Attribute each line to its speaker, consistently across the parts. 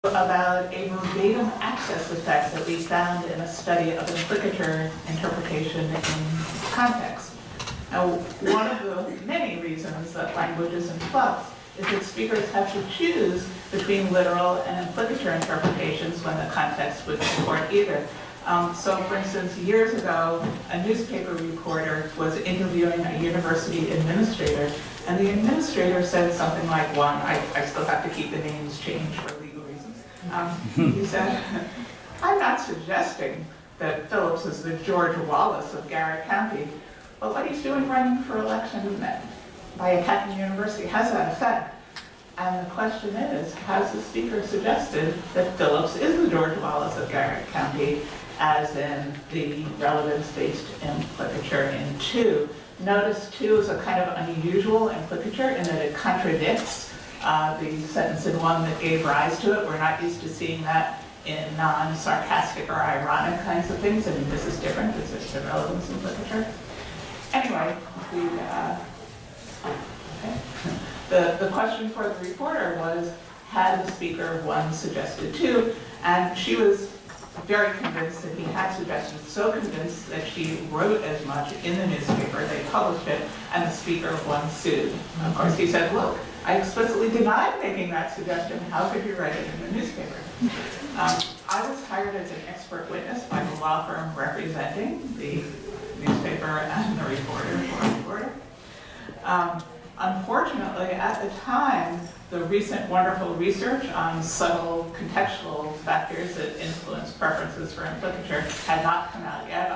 Speaker 1: about a verbatim access effect that we found in a study of implicature interpretation in context. Now, one of the many reasons that language is in flux is that speakers have to choose between literal and implicature interpretations when the context would support either. So for instance, years ago, a newspaper reporter was interviewing a university administrator, and the administrator said something like, one, I still have to keep the names changed for legal reasons. He said, I'm not suggesting that Phillips is the George Wallace of Garrett County, but what he's doing running for election by attacking the university has that effect. And the question is, has the speaker suggested that Phillips is the George Wallace of Garrett County, as in the relevance-based implicature in 2? Notice 2 is a kind of unusual implicature in that it contradicts the sentence in 1 that gave rise to it. We're not used to seeing that in non-sarcastic or ironic kinds of things. I mean, this is different. This is a relevance implicature. Anyway, the question for the reporter was, had the speaker 1 suggested 2? And she was very convinced that he had suggested, so convinced that she wrote as much in the newspaper, they published it, and the speaker 1 sued. Of course, he said, look, I explicitly denied making that suggestion. How could you write it in the newspaper? I was hired as an expert witness by the law firm representing the newspaper and the reporter. Unfortunately, at the time, the recent wonderful research on subtle contextual factors that influence preferences for implicature had not come out yet.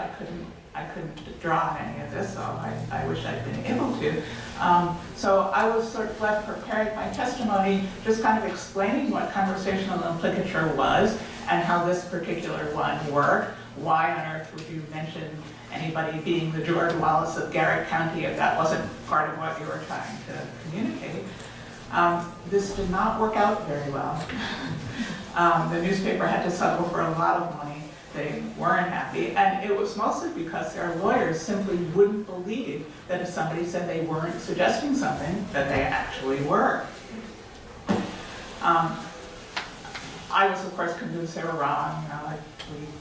Speaker 1: I couldn't draw on any of this, so I wish I'd been able to. So I was sort of left preparing my testimony, just kind of explaining what conversational implicature was and how this particular one worked. Why on earth would you mention anybody being the George Wallace of Garrett County if that wasn't part of what you were trying to communicate? This did not work out very well. The newspaper had to settle for a lot of money. They weren't happy, and it was mostly because their lawyers simply wouldn't believe that if somebody said they weren't suggesting something, that they actually were. I was, of course, convinced they were wrong.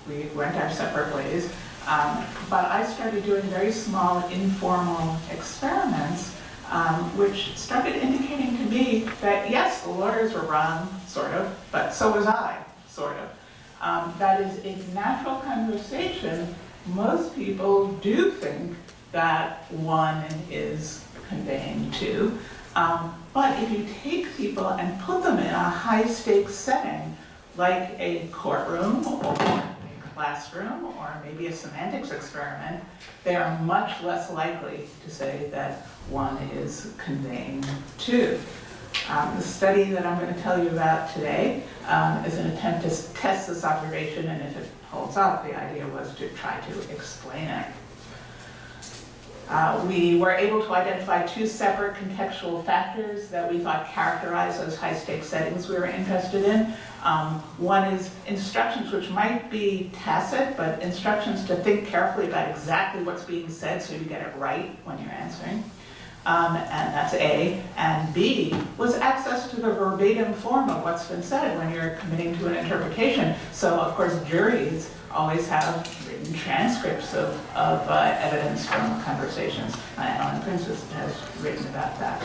Speaker 1: We went our separate ways. But I started doing very small, informal experiments, which started indicating to me that, yes, the lawyers were wrong, sort of, but so was I, sort of. That is, in natural conversation, most people do think that 1 is conveying 2. But if you take people and put them in a high-stakes setting, like a courtroom or a classroom or maybe a semantics experiment, they are much less likely to say that 1 is conveying 2. The study that I'm going to tell you about today is an attempt to test this observation, and if it holds up, the idea was to try to explain it. We were able to identify 2 separate contextual factors that we thought characterized those high-stakes settings we were interested in. One is instructions, which might be tacit, but instructions to think carefully about exactly what's being said so you get it right when you're answering. And that's A. And B was access to the verbatim form of what's been said when you're committing to an interpretation. So, of course, juries always have written transcripts of evidence from conversations. Ellen Princess has written about that.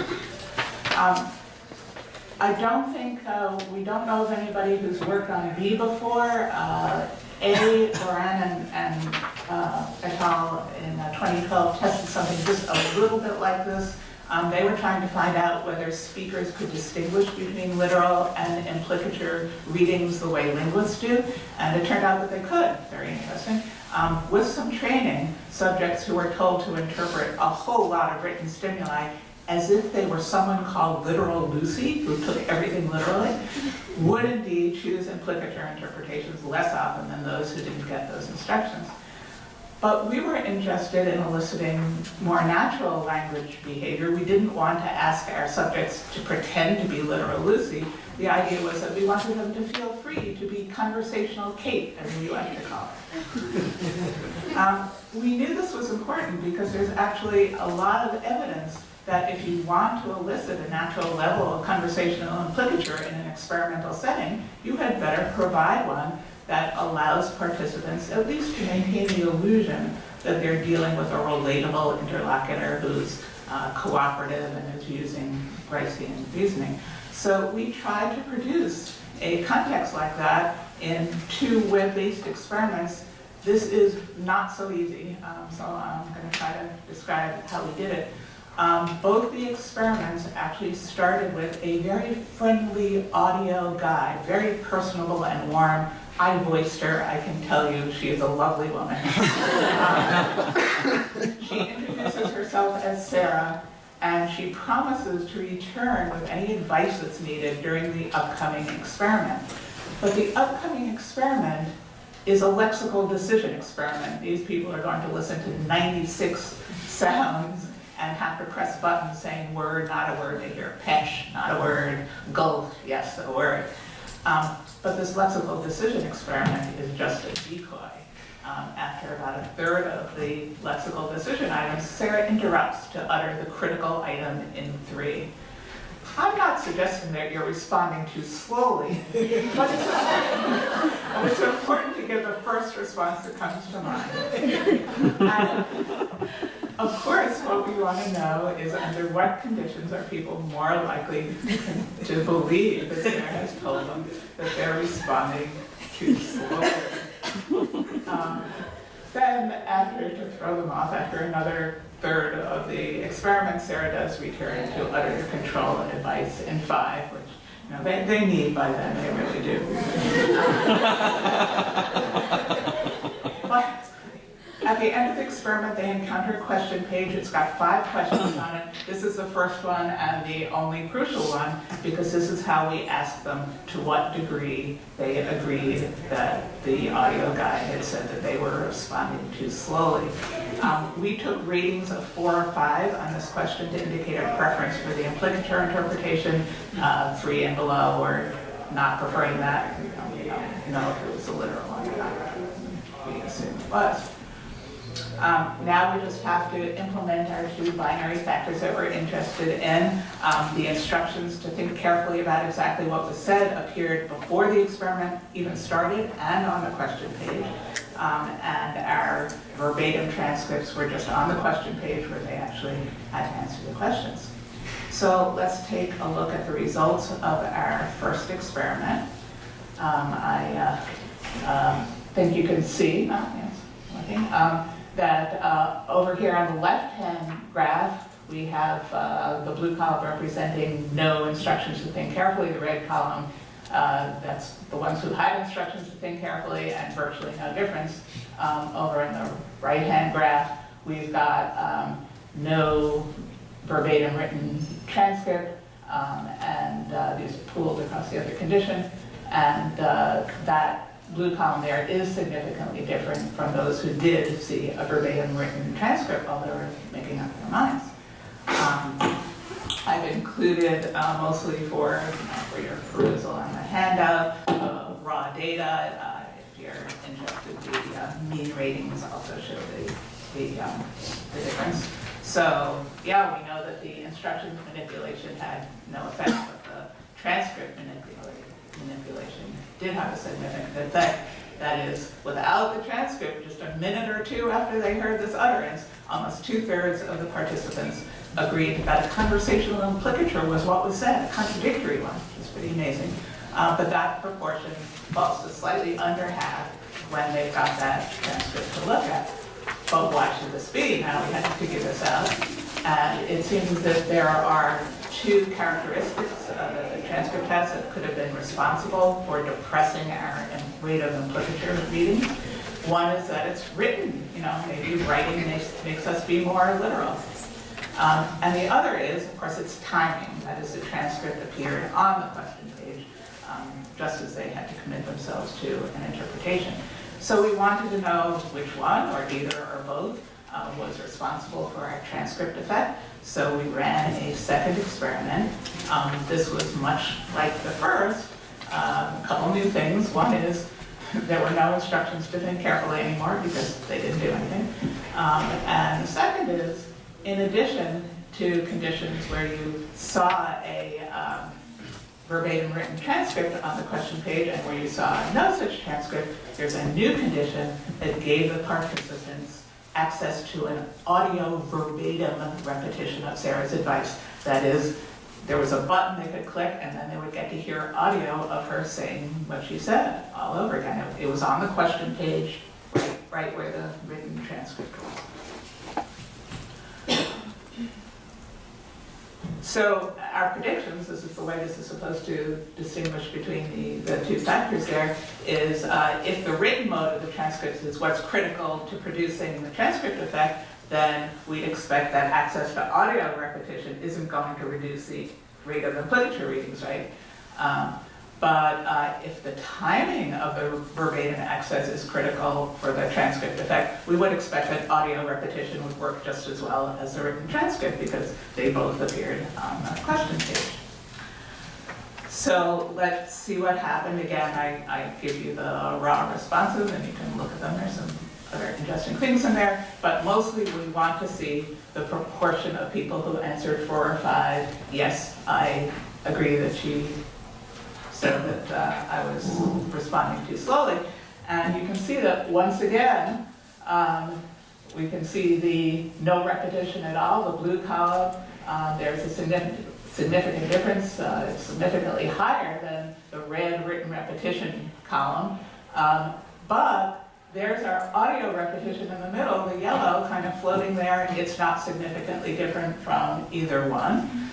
Speaker 1: I don't think, we don't know of anybody who's worked on B before. Loran and et al. In 2012 tested something just a little bit like this. They were trying to find out whether speakers could distinguish between literal and implicature readings the way linguists do, and it turned out that they could. Very interesting. With some training, subjects who were told to interpret a whole lot of written stimuli as if they were someone called Literal Lucy, who took everything literally, would indeed choose implicature interpretations less often than those who didn't get those instructions. But we were interested in eliciting more natural language behavior. We didn't want to ask our subjects to pretend to be Literal Lucy. The idea was that we wanted them to feel free to be conversational Kate, as we like to call it. We knew this was important because there's actually a lot of evidence that if you want to elicit a natural level of conversational implicature in an experimental setting, you had provide one that allows participants at least to maintain the illusion that they're dealing with a relatable interlocutor who's cooperative and is using Brycean reasoning. So we tried to produce a context like that in 2 web-based experiments. This is not so easy, so I'm going to try to describe how we did it. Both the experiments actually started with a very friendly audio guide, very personable and warm. I voiced her, I can tell you, she is a lovely woman. She introduces herself as Sarah, and she promises to return with any advice that's needed during the upcoming experiment. But the upcoming experiment is a lexical decision experiment. These people are going to listen to 96 sounds and have to press buttons saying word, not a word. They hear pesh, not a word, gulp, yes, a word. But this lexical decision experiment is just a decoy. After about 1/3 of the lexical decision items, Sarah interrupts to utter the critical item in 3. I'm not suggesting that you're responding too slowly, but it's important to give the first response that comes to mind. And of course, what we want to know is under what conditions are people more likely to believe that Sarah has told them that they're responding too slowly. Then, to throw them off, after another 1/3 of the experiment, Sarah does return to utter the control advice in 5, which they need by then, they really do. But at the end of the experiment, they encounter a question page. It's got 5 questions on it. This is the first one and the only crucial one, because this is how we asked them to what degree they agreed that the audio guide had said that they were responding too slowly. We took ratings of 4 or 5 on this question to indicate a preference for the implicature interpretation, 3 and below, or not preferring that. We don't know if it was a literal one or not. We assume it was. Now we just have to implement our 2 binary factors that we're interested in. The instructions to think carefully about exactly what was said appeared before the experiment even started and on the question page. And our verbatim transcripts were just on the question page where they actually had to answer the questions. So let's take a look at the results of our first experiment. I think you can see, that over here on the left-hand graph, we have the blue column representing no instructions to think carefully, the red column, that's the ones who had instructions to think carefully and virtually no difference. Over in the right-hand graph, we've got no verbatim written transcript, and these are pooled across the other condition, and that blue column there is significantly different from those who did see a verbatim written transcript while they were making up their minds. I've included, mostly for your perusal on the handout, raw data. If you're interested, the mean ratings also show the difference. So yeah, we know that the instructions manipulation had no effect, but the transcript manipulation did have a significant effect. That is, without the transcript, just a minute or 2 after they heard this utterance, almost 2/3 of the participants agreed that a conversational implicature was what was said, a contradictory one, which is pretty amazing. But that proportion falls to slightly under half when they've got that transcript to look at. But why should this be? Now we had to figure this out. And it seems that there are 2 characteristics that the transcript has that could have been responsible for depressing our rate of implicature reading. One is that it's written, maybe writing makes us be more literal. And the other is, of course, it's timing. That is, the transcript appeared on the question page, just as they had to commit themselves to an interpretation. So we wanted to know which one, or either or both, was responsible for our transcript effect. So we ran a second experiment. This was much like the first. A couple new things. One is there were no instructions to think carefully anymore because they didn't do anything. And the second is, in addition to conditions where you saw a verbatim written transcript on the question page, and where you saw no such transcript, there's a new condition that gave the participants access to an audio verbatim repetition of Sarah's advice. That is, there was a button they could click, and then they would get to hear audio of her saying what she said all over again. It was on the question page, right where the written transcript was. So our predictions, this is the way this is supposed to distinguish between the two factors there, is if the written mode of the transcripts is what's critical to producing the transcript effect, then we'd expect that access to audio repetition isn't going to reduce the rate of implicature readings, right? But if the timing of the verbatim access is critical for the transcript effect, we would expect that audio repetition would work just as well as the written transcript because they both appeared on the question page. So let's see what happened. Again, I give you the raw responses and you can look at them. There's some other interesting things in there, but mostly we want to see the proportion of people who answered 4 or 5. Yes, I agree that she said that I was responding too slowly. And you can see that once again, we can see the no repetition at all, the blue column. There's a significant difference. It's significantly higher than the red written repetition column. But there's our audio repetition in the middle, the yellow kind of floating there, and it's not significantly different from either one.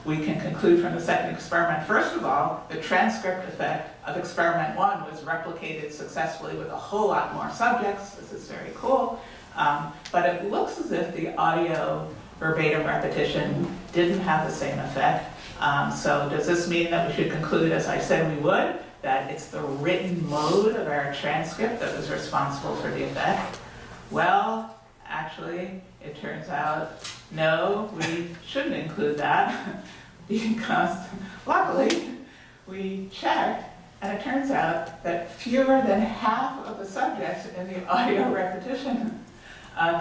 Speaker 1: We can conclude from the second experiment, first of all, the transcript effect of experiment 1 was replicated successfully with a whole lot more subjects. This is very cool. But it looks as if the audio verbatim repetition didn't have the same effect. So does this mean that we should conclude, as I said we would, that it's the written mode of our transcript that was responsible for the effect? Well, actually, it turns out, no, we shouldn't include that because luckily we checked and it turns out that fewer than half of the subjects in the audio repetition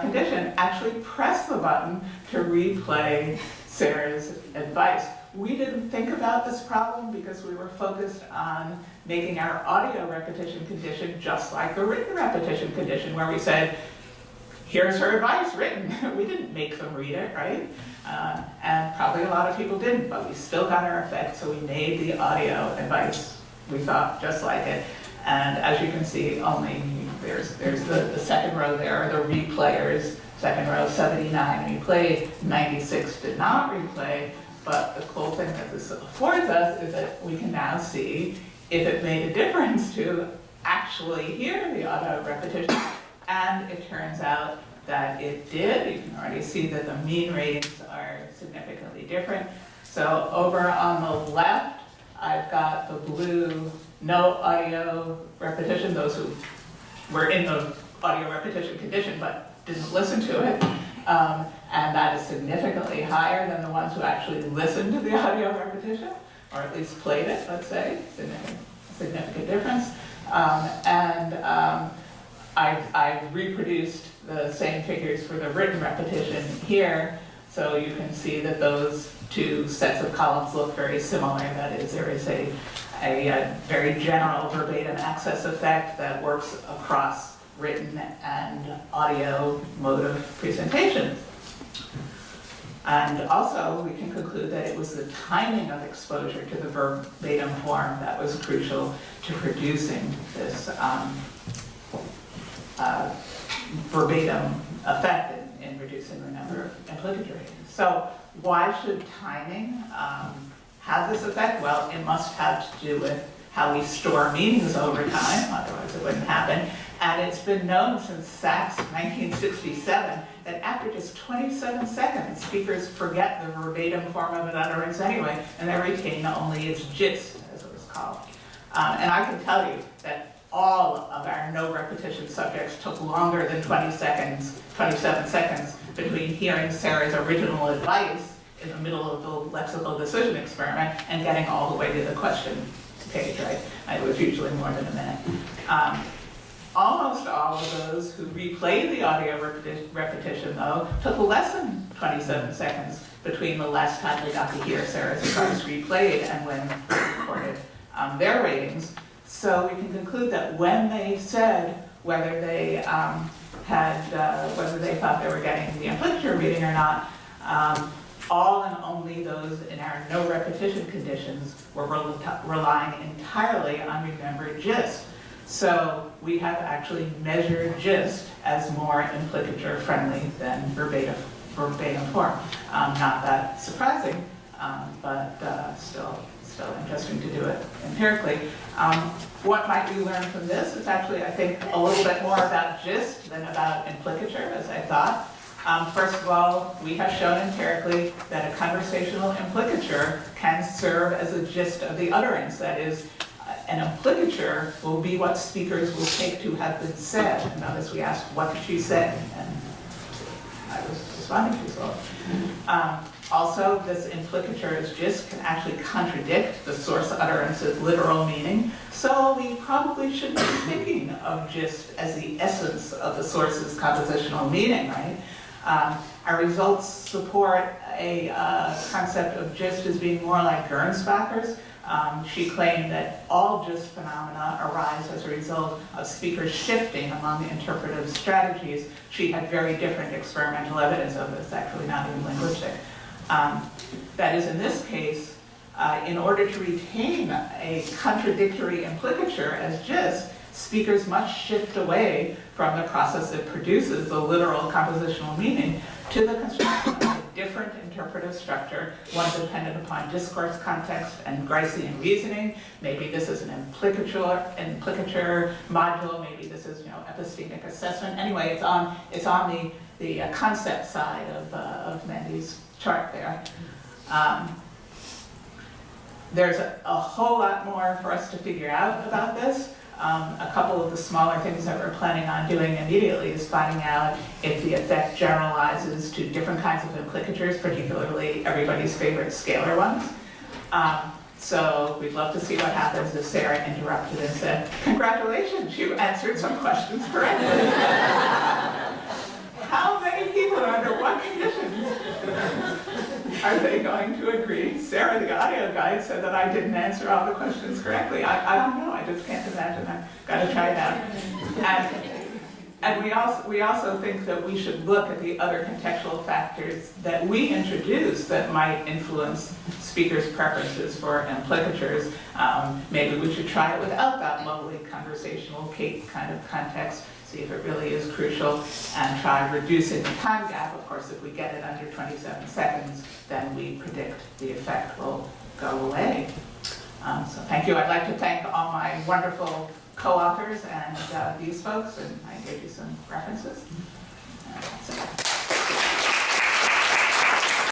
Speaker 1: condition actually press the button to replay Sarah's advice. We didn't think about this problem because we were focused on making our audio repetition condition just like the written repetition condition where we said, here's her advice written. We didn't make them read it, right? And probably a lot of people didn't, but we still got our effect, so we made the audio advice, we thought, just like it. And as you can see, only there's the second row there are the replayers. Second row, 79 replayed, 96 did not replay. But the cool thing that this affords us is that we can now see if it made a difference to actually hear the audio repetition. And it turns out that it did. You can already see that the mean ratings are significantly different. So over on the left, I've got the blue no audio repetition, those who were in the audio repetition condition but didn't listen to it. And that is significantly higher than the ones who actually listened to the audio repetition, or at least played it, let's say. Significant difference. I've reproduced the same figures for the written repetition here, so you can see that those two sets of columns look very similar. That is, there is a very general verbatim access effect that works across written and audio mode of presentation. And also, we can conclude that it was the timing of exposure to the verbatim form that was crucial to producing this verbatim effect in reducing the number of implicature ratings. So why should timing have this effect? Well, it must have to do with how we store meanings over time, otherwise it wouldn't happen. And it's been known since Sachs' 1967 that after just 27 seconds, speakers forget the verbatim form of an utterance anyway, and they retain only its gist, as it was called. And I can tell you that all of our no repetition subjects took longer than 27 seconds between hearing Sarah's original advice in the middle of the lexical decision experiment and getting all the way to the question page, right? It was usually more than a minute. Almost all of those who replayed the audio repetition, though, took less than 27 seconds between the last time they got to hear Sarah's advice replayed and when they recorded their ratings. So we can conclude that when they said whether they whether they thought they were getting the Implicature reading or not, all and only those in our no repetition conditions were relying entirely on remembered gist. So we have actually measured gist as more Implicature friendly than verbatim form. Not that surprising, but still interesting to do it empirically. What might we learn from this? It's actually, I think, a little bit more about gist than about Implicature, as I thought. First of all, we have shown empirically that a conversational implicature can serve as a gist of the utterance. That is, an implicature will be what speakers will take to have been said. Notice we asked, what did she say? And I was responding to so. Also, this implicature as gist can actually contradict the source utterance's literal meaning, so we probably should be thinking of gist as the essence of the source's compositional meaning, right? Our results support a concept of gist as being more like Gernsbacher's. She claimed that all gist phenomena arise as a result of speakers shifting among interpretive strategies. She had very different experimental evidence of this, actually not even linguistic. That is, in this case, in order to retain a contradictory implicature as gist, speakers must shift away from the process that produces the literal compositional meaning to the construction of a different interpretive structure, one dependent upon discourse context and Gricean reasoning. Maybe this is an implicature module, maybe this is epistemic assessment. Anyway, it's on the concept side of Mendy's chart there. There's a whole lot more for us to figure out about this. A couple of the smaller things that we're planning on doing immediately is finding out if the effect generalizes to different kinds of implicatures, particularly everybody's favorite scalar ones. So we'd love to see what happens if Sarah interrupted and said, "Congratulations, you answered some questions correctly." How many people, under what conditions, are they going to agree? Sarah, the audio guide, said that I didn't answer all the questions correctly. I don't know, I just can't imagine. I've got to try it out. And we also think that we should look at the other contextual factors that we introduce that might influence speakers' preferences for implicatures. Maybe we should try it without that lovely conversational kind of context, see if it really is crucial, and try reducing the time gap. Of course, if we get it under 27 seconds, then we predict the effect will go away. So thank you. I'd like to thank all my wonderful co-authors and these folks, and I gave you some references.